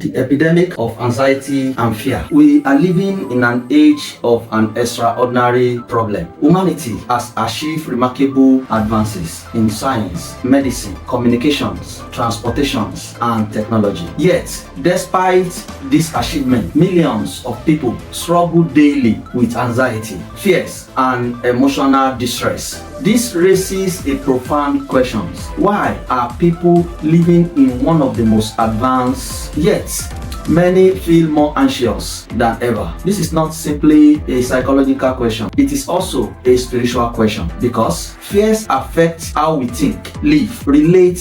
The epidemic of anxiety and fear. We are living in an age of an extraordinary problem. Humanity has achieved remarkable advances in science, medicine, communications, transportations, and technology. Yet, despite this achievement, millions of people struggle daily with anxiety, fears, and emotional distress. This raises a profound question. Why are people living in one of the most advanced, yet many feel more anxious than ever? This is not simply a psychological question. It is also a spiritual question, because fears affect how we think, live, relate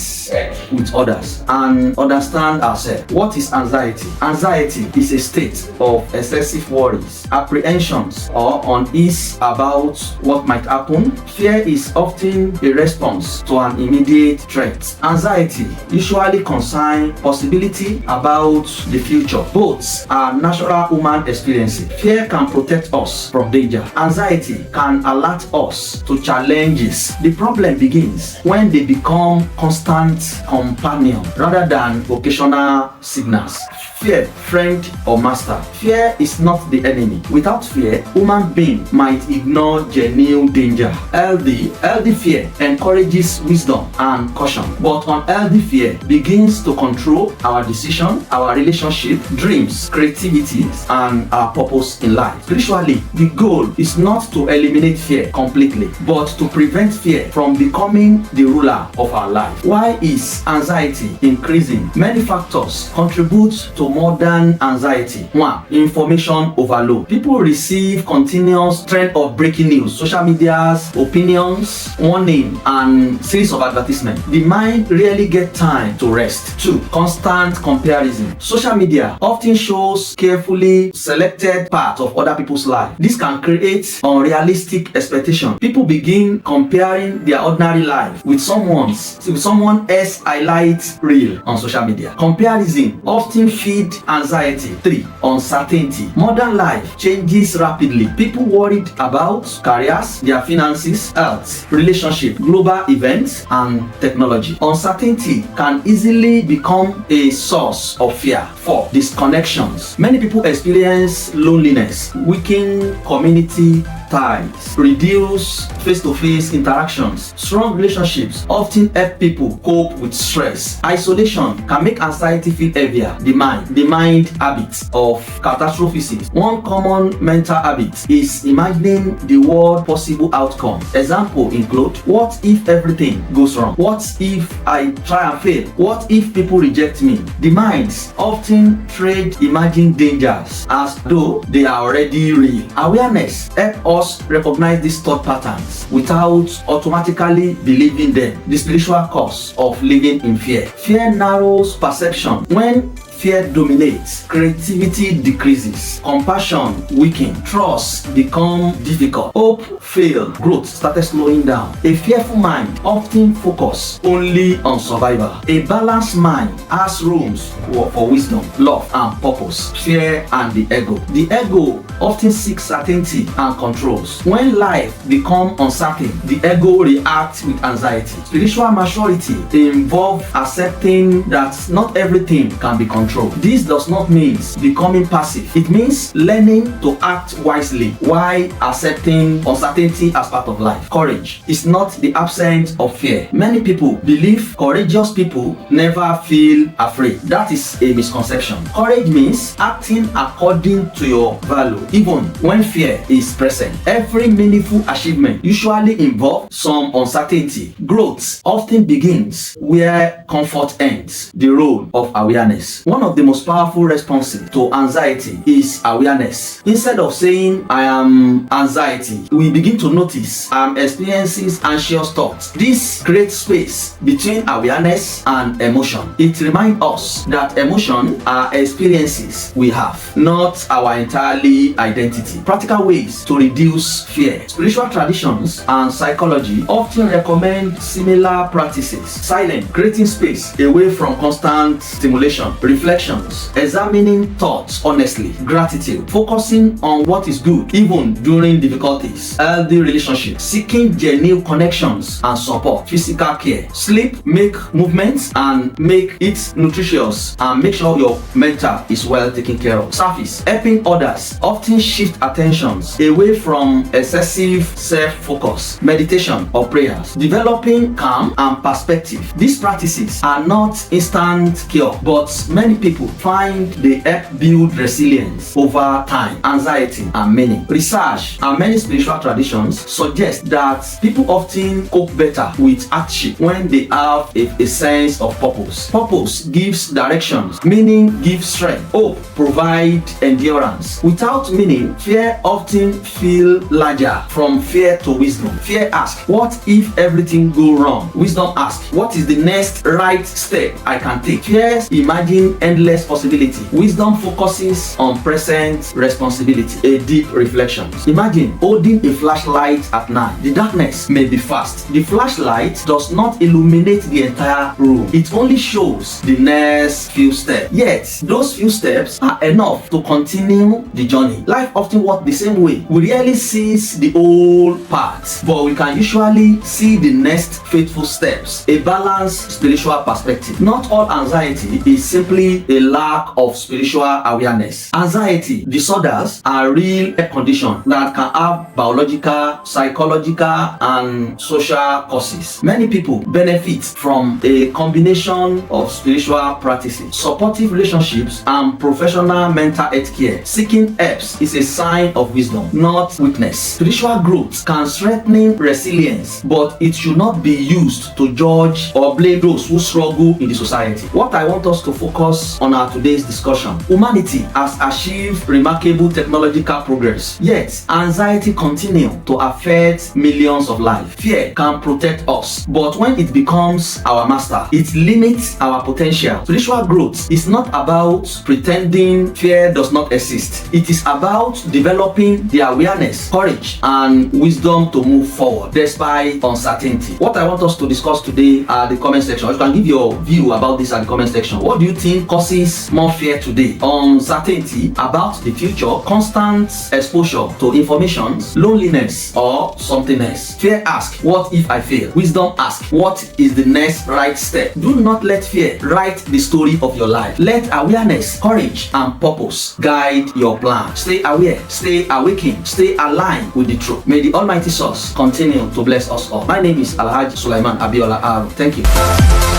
with others, and understand ourselves. What is anxiety? Anxiety is a state of excessive worries, apprehensions, or unease about what might happen. Fear is often a response to an immediate threat. Anxiety usually concerns possibility about the future. Both are natural human experiences. Fear can protect us from danger. Anxiety can alert us to challenges. The problem begins when they become constant companion rather than occasional signals. Fear, friend or master. Fear is not the enemy. Without fear, human being might ignore genuine danger. Healthy fear encourages wisdom and caution, but unhealthy fear begins to control our decision, our relationship, dreams, creativity, and our purpose in life. Spiritually, the goal is not to eliminate fear completely, but to prevent fear from becoming the ruler of our life. Why is anxiety increasing? Many factors contribute to modern anxiety. 1. Information overload. People receive continuous trend of breaking news, social media's opinions, warning, and series of advertisements. The mind rarely gets time to rest. 2. Constant comparison. Social media often shows carefully selected parts of other people's life. This can create unrealistic expectations. People begin comparing their ordinary life with someone else's highlight reel on social media. Comparison often feeds anxiety. 3. Uncertainty. Modern life changes rapidly. People worried about careers, their finances, health, relationship, global events, and technology. Uncertainty can easily become a source of fear. 4. Disconnections. Many people experience loneliness, weaken community ties, reduce face-to-face interactions. Strong relationships often help people cope with stress. Isolation can make anxiety feel heavier. The mind habit of catastrophism. One common mental habit is imagining the worst possible outcome. Examples include: what if everything goes wrong? What if I try and fail? What if people reject me? The minds often trade imagined dangers as though they are already real. Awareness helps us recognize these thought patterns without automatically believing them. The spiritual cause of living in fear. Fear narrows perception. When fear dominates, creativity decreases, compassion weakens, trust becomes difficult, hope fails, growth started slowing down. A fearful mind often focuses only on survival. A balanced mind has rooms for wisdom, love, and purpose. Fear and the ego. The ego often seeks certainty and controls. When life becomes uncertain, the ego reacts with anxiety. Spiritual maturity involves accepting that not everything can be controlled. This does not mean becoming passive. It means learning to act wisely while accepting uncertainty as part of life. Courage is not the absence of fear. Many people believe courageous people never feel afraid. That is a misconception. Courage means acting according to your value, even when fear is present. Every meaningful achievement usually involves some uncertainty. Growth often begins where comfort ends. The role of awareness. One of the most powerful responses to anxiety is awareness. Instead of saying I am anxiety, we begin to notice I am experiencing anxious thoughts. This creates space between awareness and emotion. It reminds us that emotion are experiences we have, not our entirely identity. Practical ways to reduce fear. Spiritual traditions and psychology often recommend similar practices. Silence, creating space away from constant stimulation, reflection, reflections, examining thoughts honestly, gratitude, focusing on what is good even during difficulties, healthy relationships, seeking genuine connections and support, physical care, sleep, make movements and make it nutritious, and make sure your mental is well taken care of. Service, helping others, often shift attentions away from excessive self-focus, meditation or prayers, developing calm and perspective. These practices are not instant cure, but many people find they help build resilience over time, anxiety and meaning. Research and many spiritual traditions suggest that people often cope better with hardship when they have a sense of purpose. Purpose gives directions, meaning gives strength, hope provide endurance. Without meaning, fear often feel larger. From fear to wisdom. Fear asks, what if everything go wrong? Wisdom asks, what is the next right step I can take? Fear imagine endless possibility. Wisdom focuses on present responsibility. A deep reflection. Imagine holding a flashlight at night. The darkness may be fast. The flashlight does not illuminate the entire room. It only shows the next few steps. Yet, those few steps are enough to continue the journey. Life often works the same way. We rarely see the whole path, but we can usually see the next faithful steps. A balanced spiritual perspective. Not all anxiety is simply a lack of spiritual awareness. Anxiety disorders are real conditions that can have biological, psychological, and social causes. Many people benefit from a combination of spiritual practices, supportive relationships, and professional mental health care. Seeking help is a sign of wisdom, not weakness. Spiritual growth can strengthen resilience, but it should not be used to judge or blame those who struggle in the society. What I want us to focus on our today's discussion: humanity has achieved remarkable technological progress, yet anxiety continues to affect millions of lives. Fear can protect us, but when it becomes our master, it limits our potential. Spiritual growth is not about pretending fear does not exist. It is about developing the awareness, courage, and wisdom to move forward despite uncertainty. What I want us to discuss today are the comment section. You can give your view about this at the comment section. What do you think causes more fear today? Uncertainty about the future, constant exposure to information, loneliness, or something else? Fear asks, what if I fail? Wisdom asks, what is the next right step? Do not let fear write the story of your life. Let awareness, courage, and purpose guide your plan. Stay aware, stay awakened, stay aligned with the truth. May the Almighty Source continue to bless us all. My name is Alhaji Sulaiman Abiola Aro. Thank you.